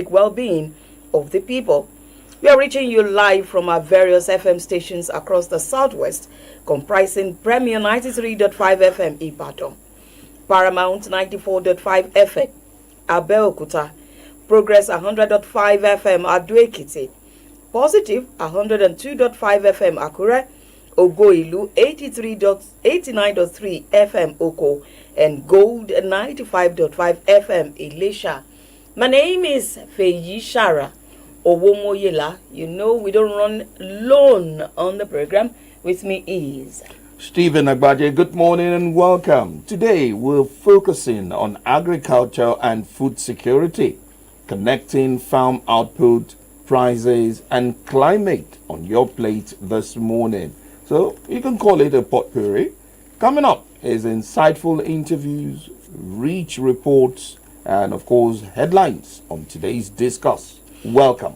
well-being of the people. We are reaching you live from our various FM stations across the southwest, comprising Premier 93.5 FM Ibadan, Paramount 94.5 FM Abeokuta, Progress 100.5 FM Ado-Ekiti, Positive 102.5 FM Akure, Ogo-Ilu 89.3 FM Oko, and Gold 95.5 FM Ilesha. My name is Feyi Shara Owomoyela. You know we don't run alone on the program. With me is Stephen Agbaje. Good morning and welcome. Today we're focusing on agriculture and food security, connecting farm output, prices, and climate on your plate this morning. So you can call it a potpourri. Coming up is insightful interviews, rich reports, and of course headlines on today's discuss. Welcome.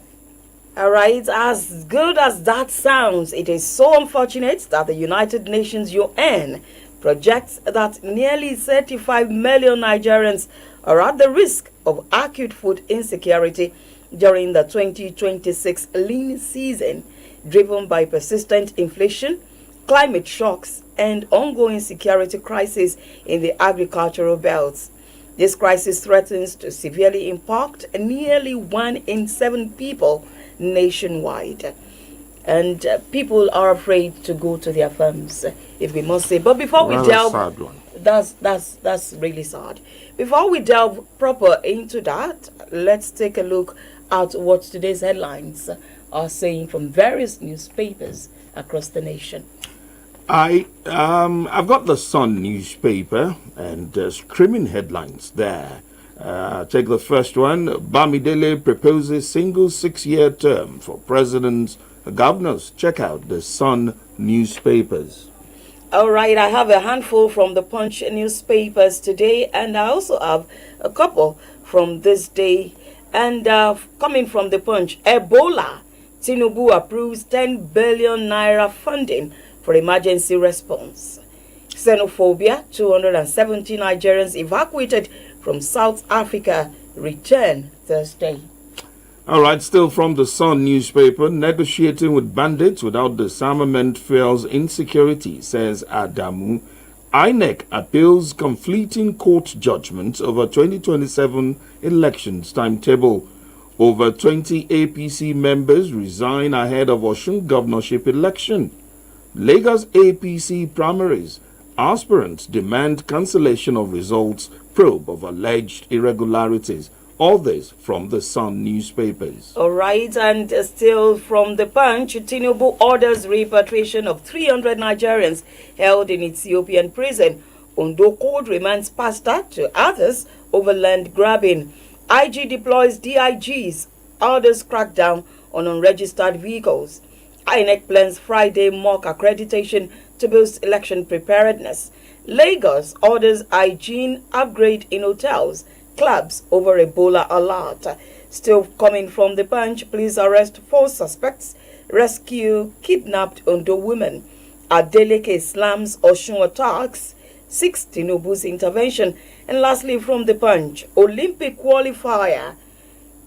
All right, as good as that sounds, it is so unfortunate that the United Nations UN projects that nearly 35 million Nigerians are at the risk of acute food insecurity during the 2026 lean season, driven by persistent inflation, climate shocks, and ongoing security crisis in the agricultural belts. This crisis threatens to severely impact nearly 1 in 7 people nationwide. And people are afraid to go to their farms, if we must say. But before we delve, sad one. That's really sad. Before we delve proper into that, let's take a look at what today's headlines are saying from various newspapers across the nation. I've got the Sun newspaper and screaming headlines there. Take the first one. Bamidele proposes single 6-year term for presidents, governors. Check out the Sun newspapers. All right, I have a handful from the Punch newspapers today, and I also have a couple from this day. And coming from the Punch, Ebola, Tinubu approves 10 billion naira funding for emergency response. Xenophobia, 270 Nigerians evacuated from South Africa return Thursday. All right, still from the Sun newspaper, negotiating with bandits without disarmament fuels insecurity, says Adamu. INEC appeals conflicting court judgments over 2027 elections timetable. Over 20 APC members resign ahead of Osun governorship election. Lagos APC primaries. Aspirants demand cancellation of results, probe of alleged irregularities. All this from the Sun newspapers. All right, and still from the Punch, Tinubu orders repatriation of 300 Nigerians held in Ethiopian prison. Ondo Code remands pastor to others over land grabbing. IG deploys DIGs. Others crack down on unregistered vehicles. INEC plans Friday mock accreditation to boost election preparedness. Lagos orders hygiene upgrade in hotels, clubs over Ebola alert. Still coming from the Punch, police arrest 4 suspects, rescue kidnapped Ondo women. Adeleke slams Osun attacks, 6 Tinubu's intervention. And lastly from the Punch, Olympic qualifier,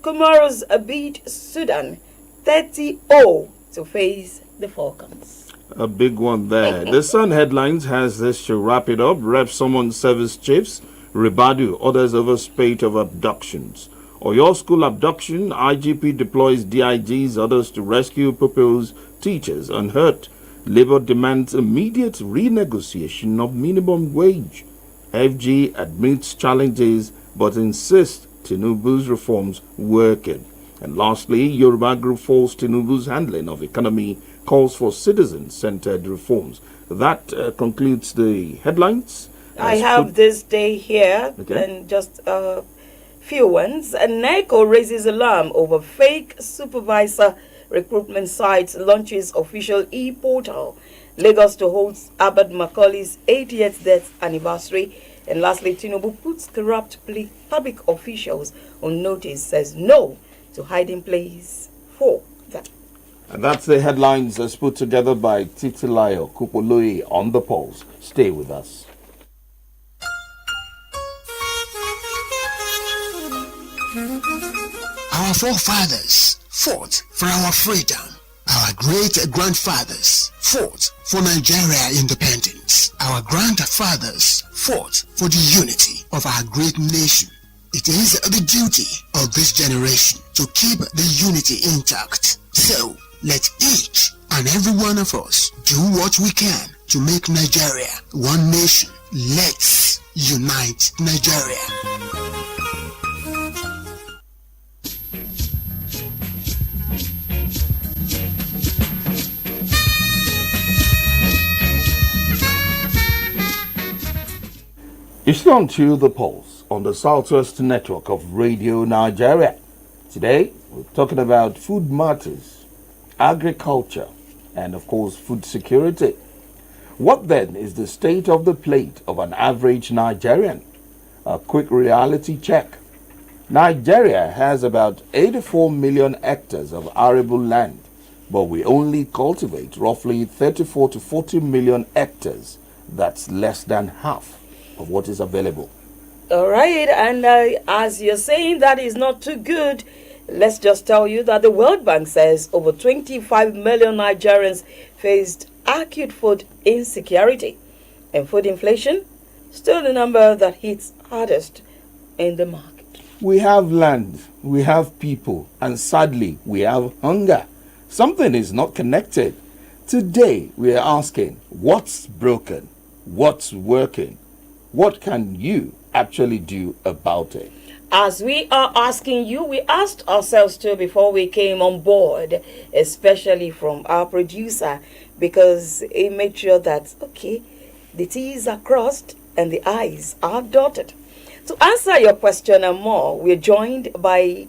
Comoros beat Sudan 30-0 to face the Falcons. A big one there. The Sun headlines has this to wrap it up. Rep Summon Service Chiefs. Ribadu orders over spate of abductions. Oyo School abduction. IGP deploys DIGs, others to rescue pupils, teachers unhurt. Labour demands immediate renegotiation of minimum wage. FG admits challenges but insists Tinubu's reforms working. And lastly, Yoruba Group falls Tinubu's handling of economy, calls for citizen-centered reforms. That concludes the headlines. I have this day here, and just a few ones. And NECO raises alarm over fake supervisor recruitment sites, launches official e-portal. Lagos to hold Albert Macaulay's 80th death anniversary. And lastly, Tinubu puts corrupt public officials on notice, says no to hiding place for them. And that's the headlines as put together by Titilayo Kupoloi on the polls. Stay with us. Our Our forefathers fought for our freedom. Our great-grandfathers fought for Nigeria independence. Our grandfathers fought for the unity of our great nation. It is the duty of this generation to keep the unity intact. So, let each and every one of us do what we can to make Nigeria one nation. Let's unite Nigeria. It's on to the Pulse on the Southwest Network of Radio Nigeria. Today, we're talking about food matters, agriculture, and of course, food security. What then is the state of the plate of an average Nigerian? A quick reality check. Nigeria has about 84 million hectares of arable land, but we only cultivate roughly 34 to 40 million hectares. That's less than half of what is available. All right, and as you're saying that is not too good, let's just tell you that the World Bank says over 25 million Nigerians faced acute food insecurity, and food inflation still the number that hits hardest in the market. We have land, we have people, and sadly, we have hunger. Something is not connected. Today, we are asking, what's broken? What's working? What can you actually do about it? As we are asking you, we asked ourselves too before we came on board, especially from our producer, because he made sure that, okay, the T's are crossed and the I's are dotted. To answer your question and more, we're joined by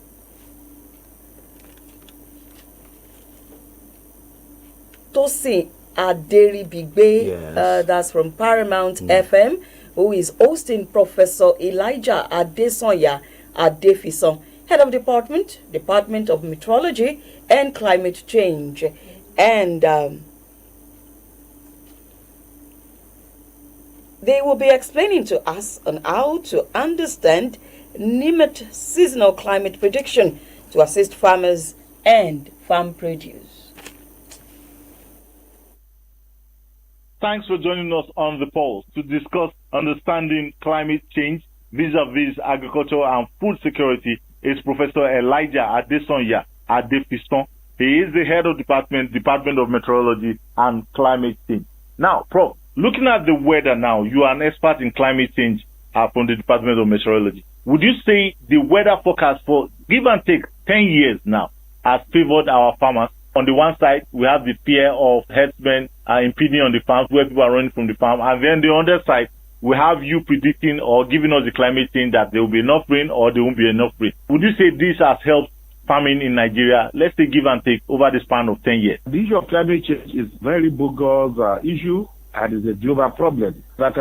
Tosin Aderibigbe, Yes. that's from Paramount FM, who is hosting Professor Elijah Adesanya Adefison, Head of Department of Meteorology and Climate Change. And they will be explaining to us on how to understand NIMET seasonal climate prediction to assist farmers and farm produce. Thanks for joining us on The Pulse to discuss understanding climate change vis-a-vis agriculture and food security is Professor Elijah Adesanya Adefison. He is the head of Department of Meteorology and Climate Change. Now, Prof, looking at the weather now, you are an expert in climate change from the Department of Meteorology. Would you say the weather forecast for give and take 10 years now has favored our farmers? On the one side, we have the fear of herdsmen impeding on the farms where people are running from the farm. And then the other side, we have you predicting or giving us the climate change that there will be enough rain or there won't be enough rain. Would you say this has helped farming in Nigeria, let's say give and take, over the span of 10 years? The issue of climate change is very bogus issue and is a global problem that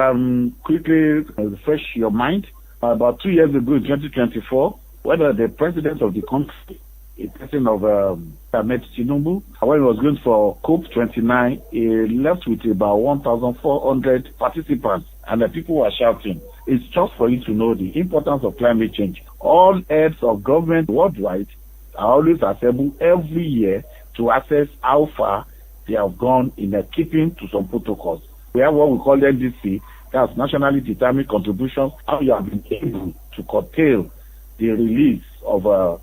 quickly refresh your mind. About 2 years ago in 2024, when the president of the country, a person of Ahmed Tinubu, when he was going for COP29, he left with about 1,400 participants, and the people were shouting. It's just for you to know the importance of climate change. All heads of government worldwide are always assembled every year to assess how far they have gone in keeping to some protocols. We have what we call NDC, that's nationally determined contributions, how you have been able to curtail the release of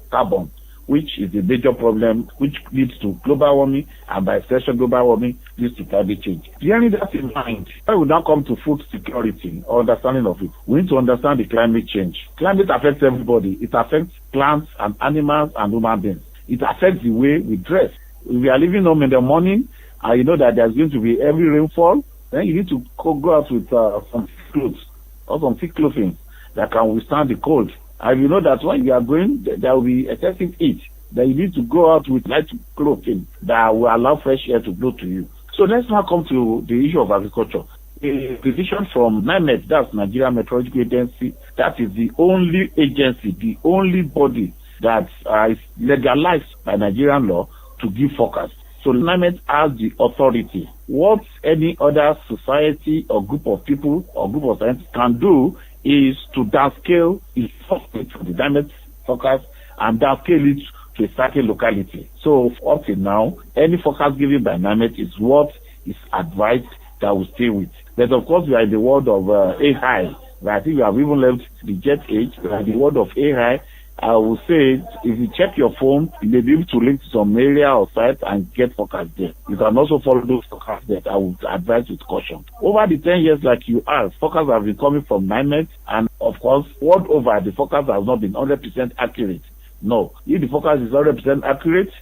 carbon, which is a major problem, which leads to global warming, and by extension, global warming leads to climate change. Bearing that in mind, when we now come to food security or understanding of it, we need to understand the climate change. Climate affects everybody. It affects plants and animals and human beings. It affects the way we dress. If we are leaving home in the morning, and you know that there's going to be heavy rainfall, then you need to go out with some thick clothes or some thick clothing that can withstand the cold. And you know that when you are going, there will be excessive heat. Then you need to go out with light clothing that will allow fresh air to blow to you. So let's now come to the issue of agriculture. A decision from NIMET, that's Nigeria Meteorological Agency, that is the only agency, the only body that is legalized by Nigerian law to give forecast. So NIMET has the authority. What any other society or group of people or group of scientists can do is to downscale its forecast to the NIMET forecast and downscale it to a certain locality. So up till now, any forecast given by NIMET is what is advised that we stay with. But of course, we are in the world of AI. I think we have even left the jet age. We are in the world of AI. I will say, if you check your phone, you may be able to link to some area or site and get forecast there. You can also follow those forecasts there. I would advise with caution. Over the 10 years, like you asked, forecasts have been coming from NIMET, and of course, world over, the forecast has not been 100% accurate. No. If the forecast is 100% accurate,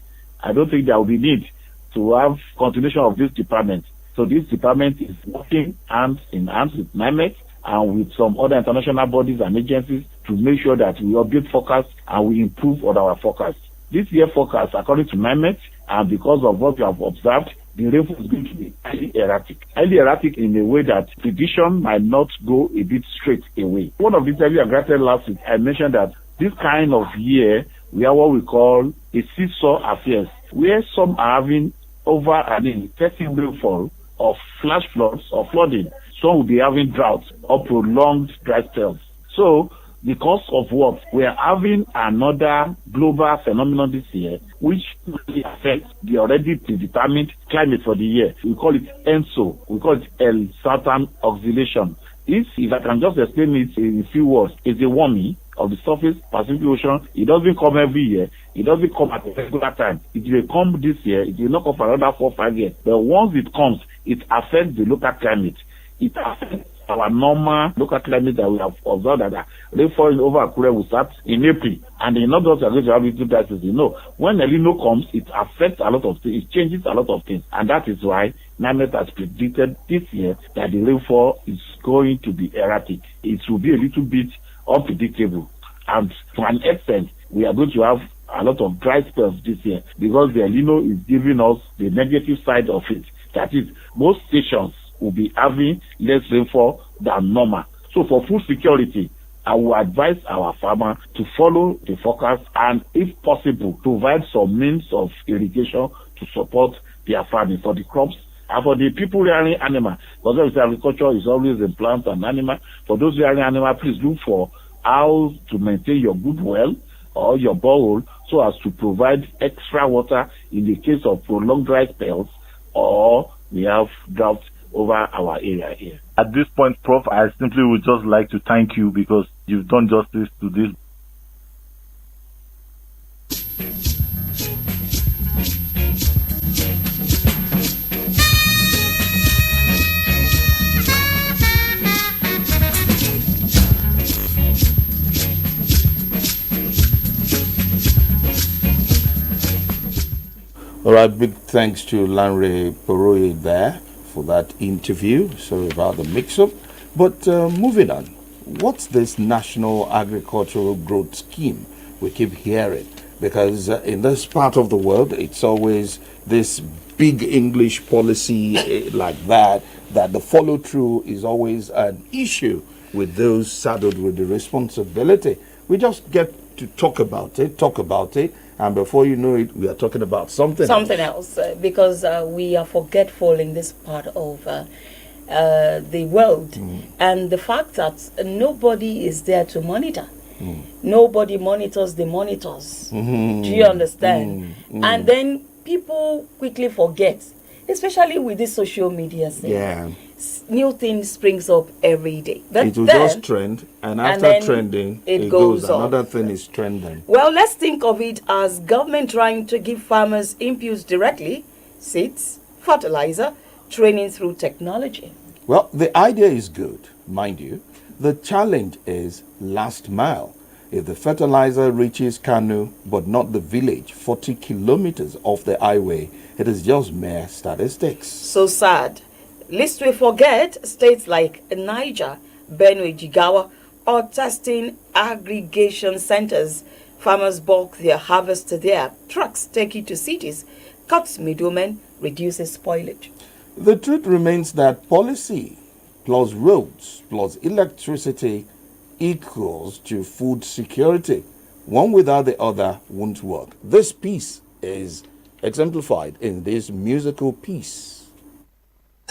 I don't think there will be need to have continuation of this department. So this department is working hand in hand with NIMET and with some other international bodies and agencies to make sure that we update forecasts and we improve on our forecasts. This year forecast, according to NIMET, and because of what we have observed, the rainfall is going to be highly erratic. Highly erratic in a way that prediction might not go a bit straight away. One of the interviews I granted last week, I mentioned that this kind of year, we have what we call a seesaw affairs, where some are having over an excessive rainfall of flash floods or flooding. Some will be having droughts or prolonged dry spells. So, because of what? We are having another global phenomenon this year, which really affects the already predetermined climate for the year. We call it ENSO. We call it El Saturn Oscillation. If I can just explain it in a few words, it's a warming of the surface Pacific Ocean. It doesn't come every year. It doesn't come at a regular time. It will come this year. It will not come for another 4 or 5 years. But once it comes, it affects the local climate. It affects our normal local climate that we have observed that rainfall over Akure will start in April. And in other words, we are going to have little dry season. When El Nino comes, it affects a lot of things. It changes a lot of things. And that is why NIMET has predicted this year that the rainfall is going to be erratic. It will be a little bit unpredictable. And to an extent, we are going to have a lot of dry spells this year because the El Nino is giving us the negative side of it. That is, most stations will be having less rainfall than normal. So for food security, I will advise our farmer to follow the forecast and, if possible, provide some means of irrigation to support their farming for the crops and for the people rearing animal. Because obviously agriculture is always in plants and animal. For those rearing animal, please look for how to maintain your good well or your borehole so as to provide extra water in the case of prolonged dry spells or we have drought over our area here. At this point, Prof, I simply would just like to thank you because you've done justice to this. All right, big thanks to Lanre Poroye there for that interview. Sorry about the mix-up. But moving on, what's this National Agricultural Growth Scheme we keep hearing? Because in this part of the world, it's always this big English policy like that the follow-through is always an issue with those saddled with the responsibility. We just get to talk about it, and before you know it, we are talking about something else. Because we are forgetful in this part of the world. And the fact that nobody is there to monitor. Nobody monitors the monitors. Do you understand? And then people quickly forget, especially with this social media thing. Yeah. New things springs up every day. It will just trend, and after trending, it goes another thing is trending. Well, let's think of it as government trying to give farmers inputs directly, seeds, fertilizer, training through technology. Well, the idea is good, mind you. The challenge is last mile. If the fertilizer reaches Kano, but not the village, 40 kilometers off the highway, it is just mere statistics. So sad. Lest we forget, states like Niger, Benue, Jigawa are testing aggregation centers. Farmers bulk their harvest there. Trucks take it to cities. Cuts middlemen, reduces spoilage. The truth remains that policy plus roads plus electricity equals to food security. One without the other won't work. This piece is exemplified in this musical piece.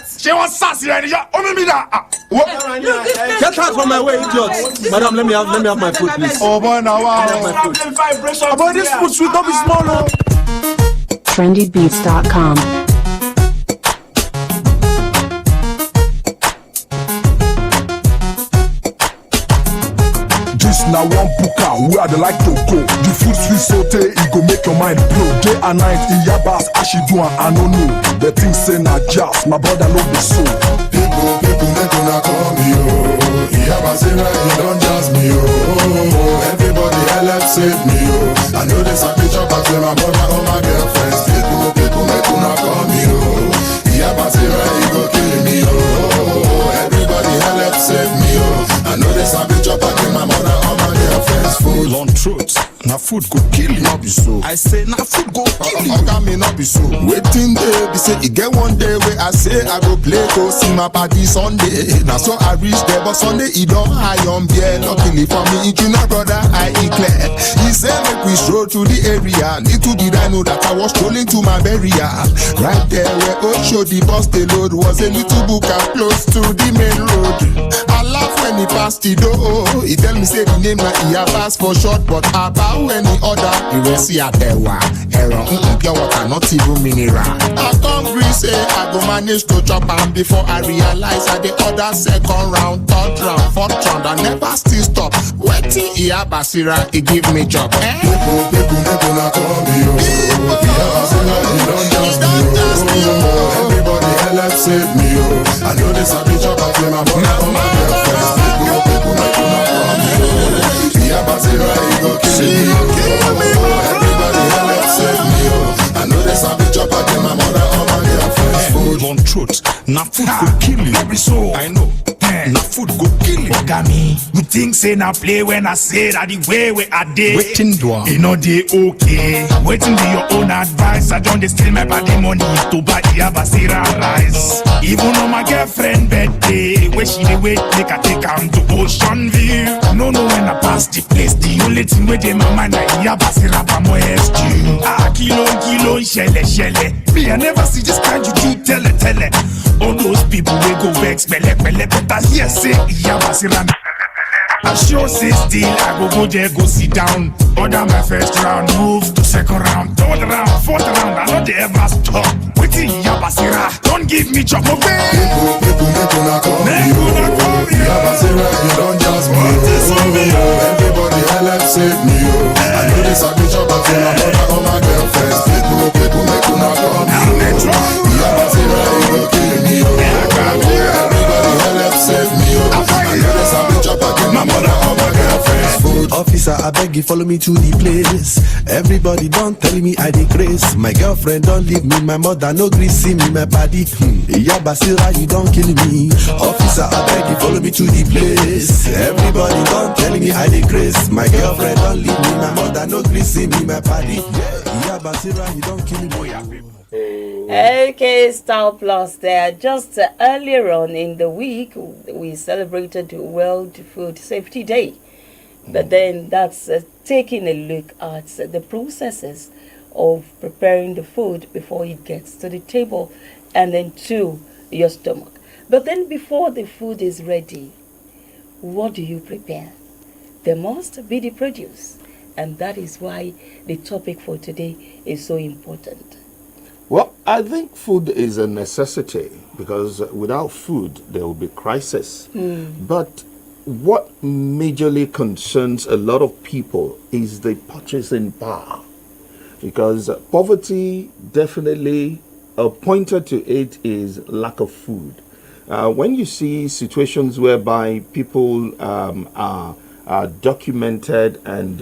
She was sassy and Get out from my way, idiot. Madam, let me have my food, please. oh boy, now Boy, this food should not be small. trendybeats.com. This now one puka where they like to go. The food sweet saute, it go make your mind blow. Day and night in Yabas, Ashidu and I don't know. The thing say na just, my brother no be so. People make una call me oh. Yabas in you don't just me oh. Everybody help save me oh. I know there's a picture back with my brother or my girlfriends. People make una call me oh. Yabas in you go kill me oh. Everybody help save me oh. I know there's a picture back with my mother or my girlfriend's food. Long truth, na food go kill you. Not be so. I say na food go kill you. Oga me not be so. Waiting day, be say it get one day where I say I go play go see my party Sunday. Now so I reach there, but Sunday it don't high on beer. Luckily for me, it you know brother I declare. He said make we stroll to the area. Little did I know that I was strolling to my burial. Right there where Osho the bus the load was a little book and close to the main road. I laugh when he passed the door. He tell me say the name na Iyabas for short, but about any other he will see at the wa. Error, pure water, not even mineral. I come green say I go manage to chop am before I realize that the other second round, third round, fourth round, I never still stop. Waiting Iyabasira, he give me job. People make una call me oh. Iyabasira, he don't just me oh. Everybody help save me oh. I know this a bitch up I feel my mother or my girlfriend. People make una call me oh. Iyabasira, he go kill me oh. Everybody help save me oh. I know this a bitch up I feel my mother or my girlfriend's food. Long truth, na food go kill you. Every soul, I know. Na food go kill you. Ogami, you think say na play when I say that the way we are dey. Waiting do am. You know they okay. Waiting be your own advice. I don't dey steal my body money to buy Iyabasira rice. Even on my girlfriend birthday, where she dey wait make I take am to Ocean View. No when I pass the place, the only thing wey dey my mind na Iyabasira pamo SQ. Kilo, shelle. Me I never see this kind you do tele. All those people they go vex belle, better here say Iyabasira. I sure say still I go there, go sit down. Order my first round, move to second round, third round, fourth round. I know they ever stop. Waiting Iyabasira, don't give me chop of it. People make una call me oh. Iyabasira, you don't just me oh. Everybody help save me oh. I know this a bitch up I feel my mother or my girlfriend. People make una call me oh. Iyabasira, you go kill me oh. Everybody help save me oh. I know this a bitch up I feel my mother or my girlfriend's food. Officer, I beg you, follow me to the place. Everybody don't tell me I decrease. My girlfriend don't leave me, my mother no gree see me, my body. Iyabasira, you don't kill me. Officer, I beg you, follow me to the place. Everybody don't tell me I decrease. My girlfriend don't leave me, my mother no gree see me, my body. Iyabasira, you don't kill me. Okay, Star Plus there. Just earlier on in the week, we celebrated World Food Safety Day. But then that's taking a look at the processes of preparing the food before it gets to the table and then to your stomach. But then before the food is ready, what do you prepare? There must be the produce. And that is why the topic for today is so important. Well, I think food is a necessity because without food, there will be crisis. But what majorly concerns a lot of people is the purchasing power. Because poverty, definitely, a pointer to it is lack of food. When you see situations whereby people are documented and,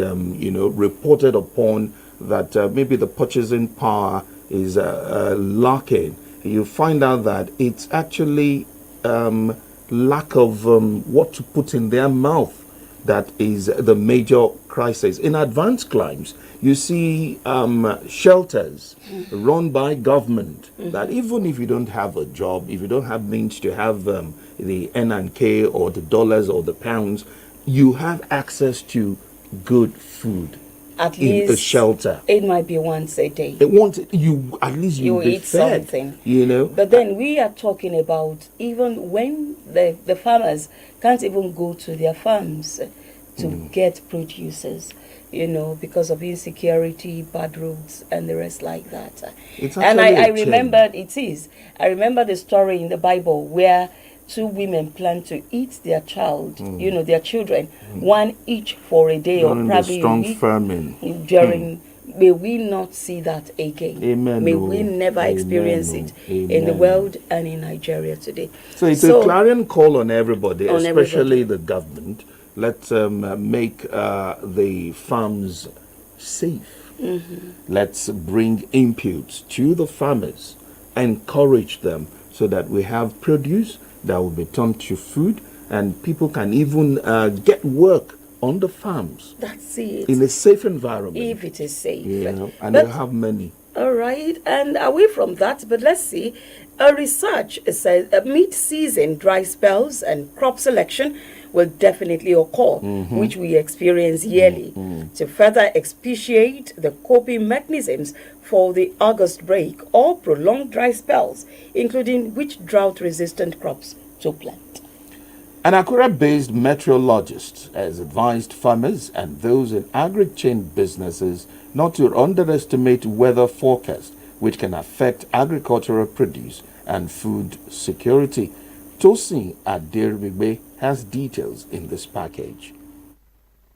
reported upon that maybe the purchasing power is lacking, you find out that it's actually lack of what to put in their mouth that is the major crisis. In advanced climes, you see shelters run by government that even if you don't have a job, if you don't have means to have the N&K or the dollars or the pounds, you have access to good food. at in least a shelter. It might be once a day. It won't you at least you be eat fed, something. you know. But then we are talking about even when the farmers can't even go to their farms to get producers, you know, because of insecurity, bad roads, and the rest like that. It's And actually I a remembered I remember the story in the Bible where two women plan to eat their child, you know, their children, one each for a day during or the probably strong a week famine. during. May we not see that again. Amen. May we never experience it in the world and in Nigeria today. So it's a clarion call on everybody, especially everybody. the government. Let's make the farms safe. Let's bring inputs to the farmers, encourage them so that we have produce that will be turned to food, and people can even get work on the farms. That's it. In a safe environment. If it is safe. You know, and they'll have many. All right. And away from that, but let's see. A research says mid-season dry spells and crop selection will definitely occur, which we experience yearly. To further expatiate the coping mechanisms for the August break or prolonged dry spells, including which drought-resistant crops to plant. An Akure-based meteorologist has advised farmers and those in agri-chain businesses not to underestimate weather forecasts, which can affect agricultural produce and food security. Tosin Aderbigbe has details in this package.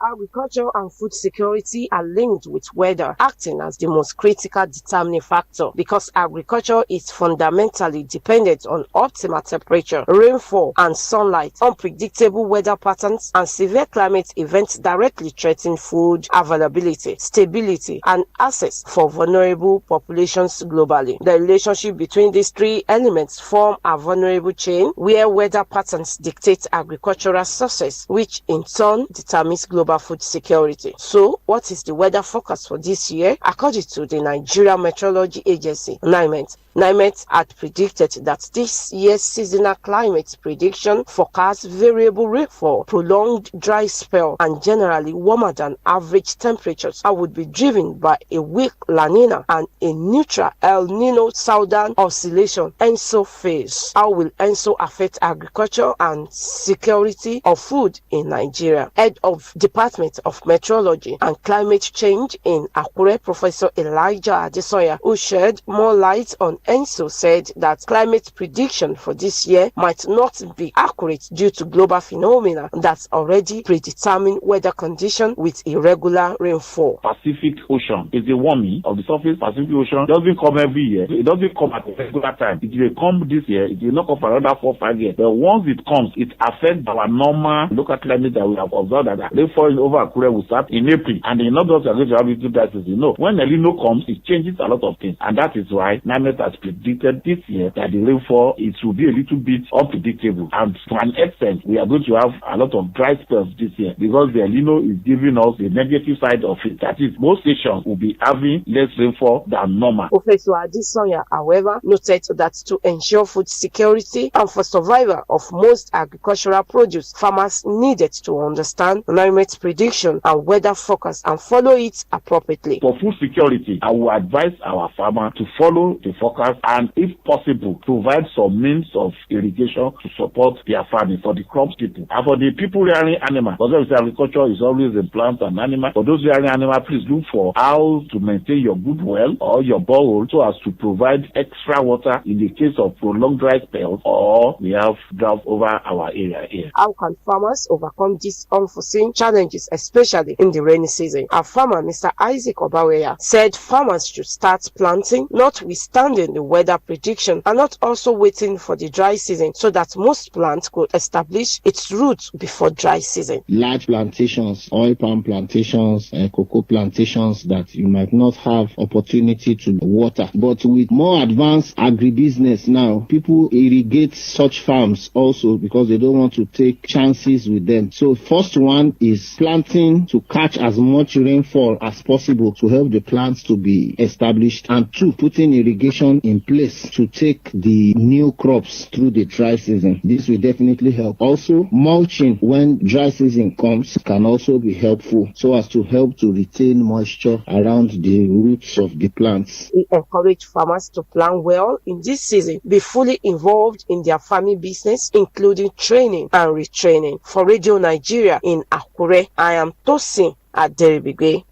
Agriculture and food security are linked with weather, acting as the most critical determining factor because agriculture is fundamentally dependent on optimal temperature, rainfall, and sunlight. Unpredictable weather patterns and severe climate events directly threaten food availability, stability, and access for vulnerable populations globally. The relationship between these three elements form a vulnerable chain where weather patterns dictate agricultural success, which in turn determines global food security. So, what is the weather forecast for this year? According to the Nigeria Meteorology Agency, NIMET had predicted that this year's seasonal climate prediction forecasts variable rainfall, prolonged dry spell, and generally warmer than average temperatures and would be driven by a weak La Nina and a neutral El Nino southern oscillation ENSO phase. How will ENSO affect agriculture and security of food in Nigeria? Head of Department of Meteorology and Climate Change in Akure, Professor Elijah Adesoya, who shed more light on ENSO, said that climate prediction for this year might not be accurate due to global phenomena that already predetermine weather conditions with irregular rainfall. Pacific Ocean is the warming of the surface. Pacific Ocean doesn't come every year. It doesn't come at a regular time. It will come this year. It will not come for another 4 or 5 years. But once it comes, it affects our normal local climate that we have observed that rainfall over Akure will start in April. And in August, we are going to have it 2 dry seasons. No, when El Nino comes, it changes a lot of things. And that is why NIMET has predicted this year that the rainfall, it will be a little bit unpredictable. And to an extent, we are going to have a lot of dry spells this year because the El Nino is giving us the negative side of it. That is, most stations will be having less rainfall than normal. Professor Adesoya, however, noted that to ensure food security and for survival of most agricultural produce, farmers needed to understand NIMET's prediction and weather forecast and follow it appropriately. For food security, I will advise our farmer to follow the forecast and, if possible, provide some means of irrigation to support their farming for the crops people. And for the people rearing animals, because agriculture is always in plants and animals, for those rearing animals, please look for how to maintain your good well or your borehole so as to provide extra water in the case of prolonged dry spells or we have drought over our area here. How can farmers overcome these unforeseen challenges, especially in the rainy season? Our farmer, Mr. Isaac Obaweya, said farmers should start planting, notwithstanding the weather prediction, and not also waiting for the dry season so that most plants could establish its roots before dry season. Large plantations, oil palm plantations, cocoa plantations that you might not have opportunity to water. But with more advanced agribusiness now, people irrigate such farms also because they don't want to take chances with them. So first one is is planting to catch as much rainfall as possible to help the plants to be established, and 2, putting irrigation in place to take the new crops through the dry season. This will definitely help. Also, mulching when dry season comes can also be helpful so as to help to retain moisture around the roots of the plants. He encouraged farmers to plan well in this season, be fully involved in their farming business, including training and retraining. For Radio Nigeria in Akure, I am Tosin Aderibigbe.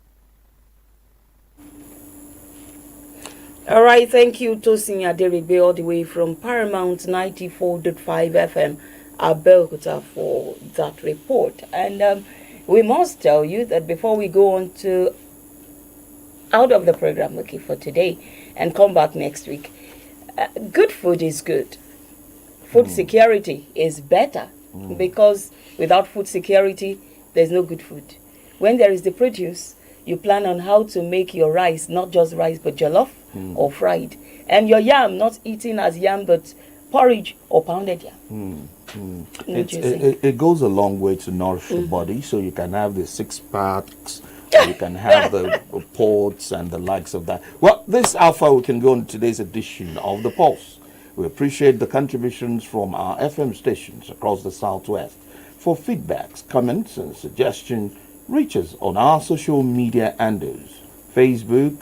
All right, thank you, Tosin Aderigbe, all the way from Paramount 94.5 FM, Abeokuta, for that report. And we must tell you that before we go on to out of the program, for today, and come back next week, good food is good. Food security is better, because without food security, there's no good food. When there is the produce, you plan on how to make your rice, not just rice, but jollof or fried. And your yam, not eaten as yam, but porridge or pounded yam. It goes a long way to nourish the body, so you can have the 6 packs, you can have the ports and the likes of that. Well, this how far we can go in today's edition of The Pulse. We appreciate the contributions from our FM stations across the Southwest. For feedbacks, comments, and suggestions, reach us on our social media handles: Facebook,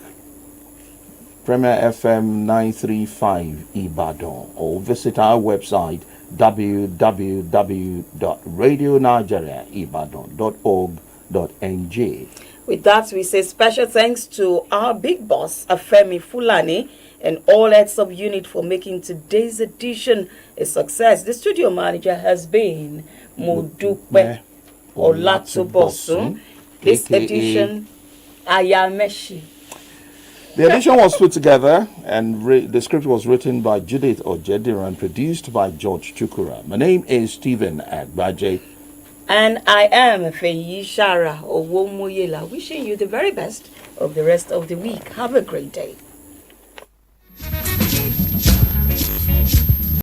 Premier FM 935 Ibadan, or visit our website www.radionigeriaibadan.org.ng. With that, we say special thanks to our big boss, Afemi Fulani, and all heads of unit for making today's edition a success. The studio manager has been Modupe Olatubosun. This edition, Ayameshi. The edition was put together and the script was written by Judith Ojedira and produced by George Chukura. My name is Stephen Agbaje. And I am Feyi Shara Owomoyela, wishing you the very best of the rest of the week. Have a great day.